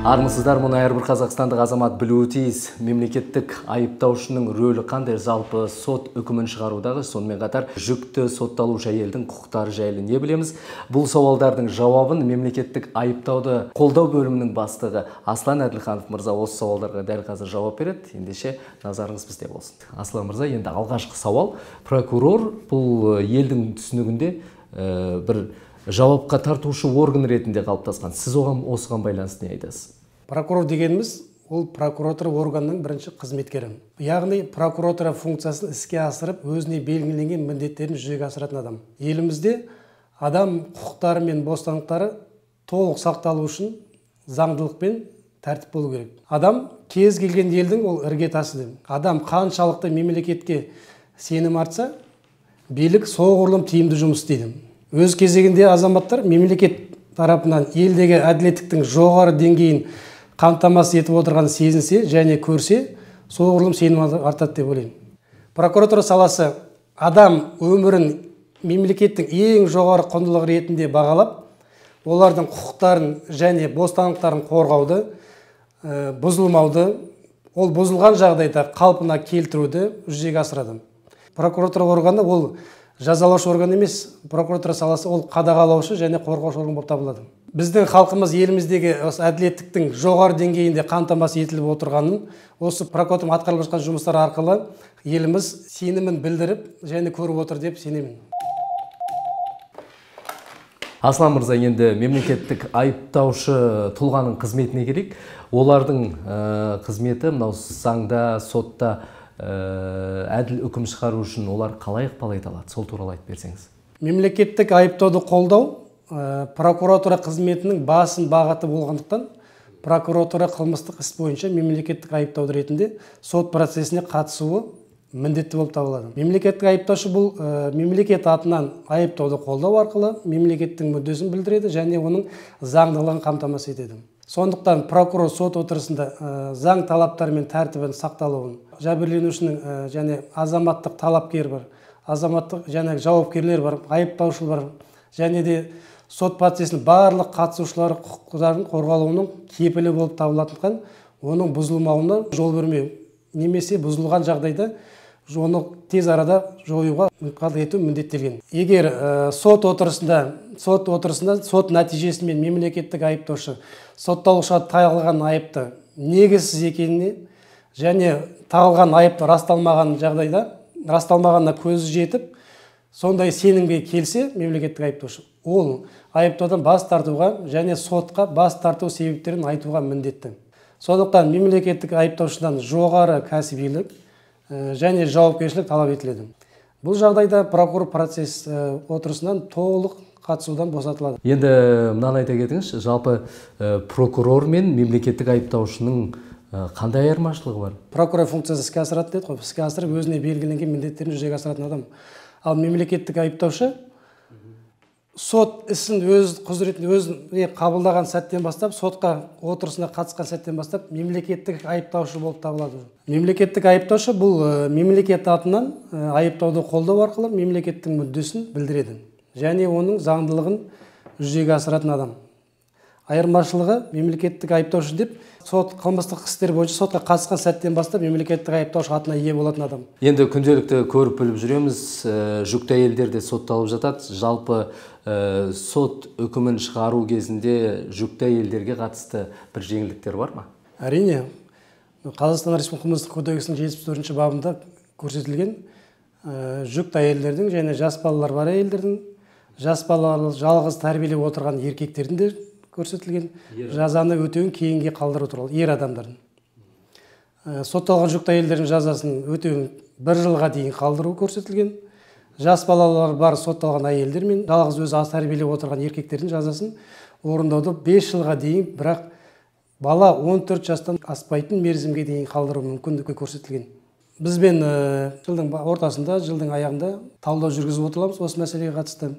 Армысыздар, мұны әрбір қазақстандық азамат білуі тиіс. Мемлекеттік айыптаушының рөлі қандай, жалпы сот үкімін шығарудағы, сонымен қатар жүкті сотталушы әйелдің құқықтары жайлы не білеміз? Бұл сауалдардың жауабын мемлекеттік айыптауды қолдау бөлімінің бастығы Аслан Әділханов мырза осы сауалдарға дәл қазір жауап береді. Ендеше назарыңыз бізде болсын. Аслан мырза, енді алғашқы сауал. Прокурор бұл елдің түсінігінде бір жауапқа тартушы орган ретінде қалыптасқан. Сіз осыған байланысты не айтасыз? Прокурор дегеніміз, ол прокуратура органның бірінші қызметкері. Яғни прокуратура функциясын іске асырып, өзіне белгіленген міндеттерін жүзеге асыратын адам. Елімізде адам құқықтары мен бостандықтары толық сақталу үшін заңдылық пен тәртіп болу керек. Адам кез келген елдің ол іргетасы. Адам қаншалықты мемлекетке сенім артса, билік соғұрлым тиімді жұмыс істейді. Өз кезегінде азаматтар мемлекет тарапынан елдегі әділеттіктің жоғары деңгейін қамтамасыз етіп отырғанын сезінсе және көрсе, соғұрлым сенім артады деп ойлаймын. Прокуратура саласы адам өмірін мемлекеттің ең жоғары құндылығы ретінде бағалап, олардың құқықтарын және бостандықтарын қорғауды, бұзылмауды, ол бұзылған жағдайда қалпына келтіруді жүзеге асырады. Прокуратура органы ол жазалаушы орган емес, прокуратура саласы ол қадағалаушы және қорғаушы орган болып табылады. Біздің халқымыз еліміздегі әділеттіктің жоғары деңгейінде қамтамасыз етіліп отырғанын, осы прокуратураның атқарылып жатқан жұмыстары арқылы еліміз сенімін білдіріп және көріп отыр деп сенемін. Аслан мырза, енді мемлекеттік айыптаушы тұлғаның қызметіне керек. Олардың қызметі мынау заңда, сотта әділ үкім шығару үшін олар қалай ықпал ете алады? Сол туралы айтып берсеңіз. Мемлекеттік айыптауды қолдау прокуратура қызметінің басым бағыты болғандықтан, прокуратура қылмыстық іс бойынша мемлекеттік айыптауды ретінде сот процесіне қатысуы міндетті болып табылады. Мемлекеттік айыптаушы бұл мемлекет атынан айыптауды қолдау арқылы мемлекеттің мүддесін білдіреді және оның заңдылығын қамтамасыз етеді. Сондықтан прокурор сот отырысында заң талаптары мен тәртібін сақталуын, жәбірленушінің және азаматтық талапкер бар, азаматтық және жауапкерлер бар, айыптаушы бар, және де сот процесінің барлық қатысушылары құқықтарының қорғалуының кепілі болып табылатындықтан, оның бұзылмауына жол бермеу, немесе бұзылған жағдайда оны тез арада жоюға ықпал ету міндеттелген. Егер сот отырысында сот нәтижесімен мемлекеттік айыптаушы сотталушыға тағылған айыпты негізсіз екеніне және тағылған айыпты расталмаған жағдайда, расталмағанына көзі жетіп, сондай сенімге келсе мемлекеттік айыптаушы, ол айыптаудан бас тартуға және сотқа бас тарту себептерін айтуға міндетті. Сондықтан мемлекеттік айыптаушыдан жоғары кәсібилік және жауапкершілік талап етіледі. Бұл жағдайда прокурор процесс отырысынан толық қатысудан босатылады. Енді мынаны айта кетіңізші, жалпы прокурор мен мемлекеттік айыптаушының қандай айырмашылығы бар? Прокурор функциясы іске асырады деді ғой, іске асырып өзіне белгіленген міндеттерін жүзеге асыратын адам. Ал мемлекеттік айыптаушы сот ісін өз құзыретіне өзіне қабылдаған сәттен бастап, сотқа отырысына қатысқан сәттен бастап мемлекеттік айыптаушы болып табылады. Мемлекеттік айыптаушы бұл мемлекет атынан айыптауды қолдау арқылы мемлекеттің мүддесін білдіреді және оның заңдылығын жүзеге асыратын адам. Айырмашылығы мемлекеттік айыптаушы деп сот қылмыстық істер бойынша сотқа қатысқан сәттен бастап мемлекеттік айыптаушы атына ие болатын адам. Енді күнделікті көріп біліп жүреміз, жүкті әйелдер де сотталып жатады. Жалпы сот үкімін шығару кезінде жүкті әйелдерге қатысты бір жеңілдіктер бар ма? Әрине, Қазақстан Республикасы қылмыстық кодексінің 74-ші бабында көрсетілген жүкті әйелдердің және жас балалар бар әйелдердің, жас балаларды жалғыз тәрбиелеп отырған еркектердің де көрсетілген жазаны өтеуін кейінге қалдыру туралы ер адамдардың. Сотталған жүкті әйелдердің жазасын өтеуін 1 жылға дейін қалдыру көрсетілген. Жас балалар бар сотталған әйелдер мен жалғыз өзі аз тәрбиелеп отырған еркектердің жазасын орындауды 5 жылға дейін, бірақ бала 14 жастан аспайтын мерзімге дейін қалдыру мүмкіндігі көрсетілген. Бізбен жылдың ортасында, жылдың аяғында талдау жүргізіп отырмыз осы мәселеге қатысты.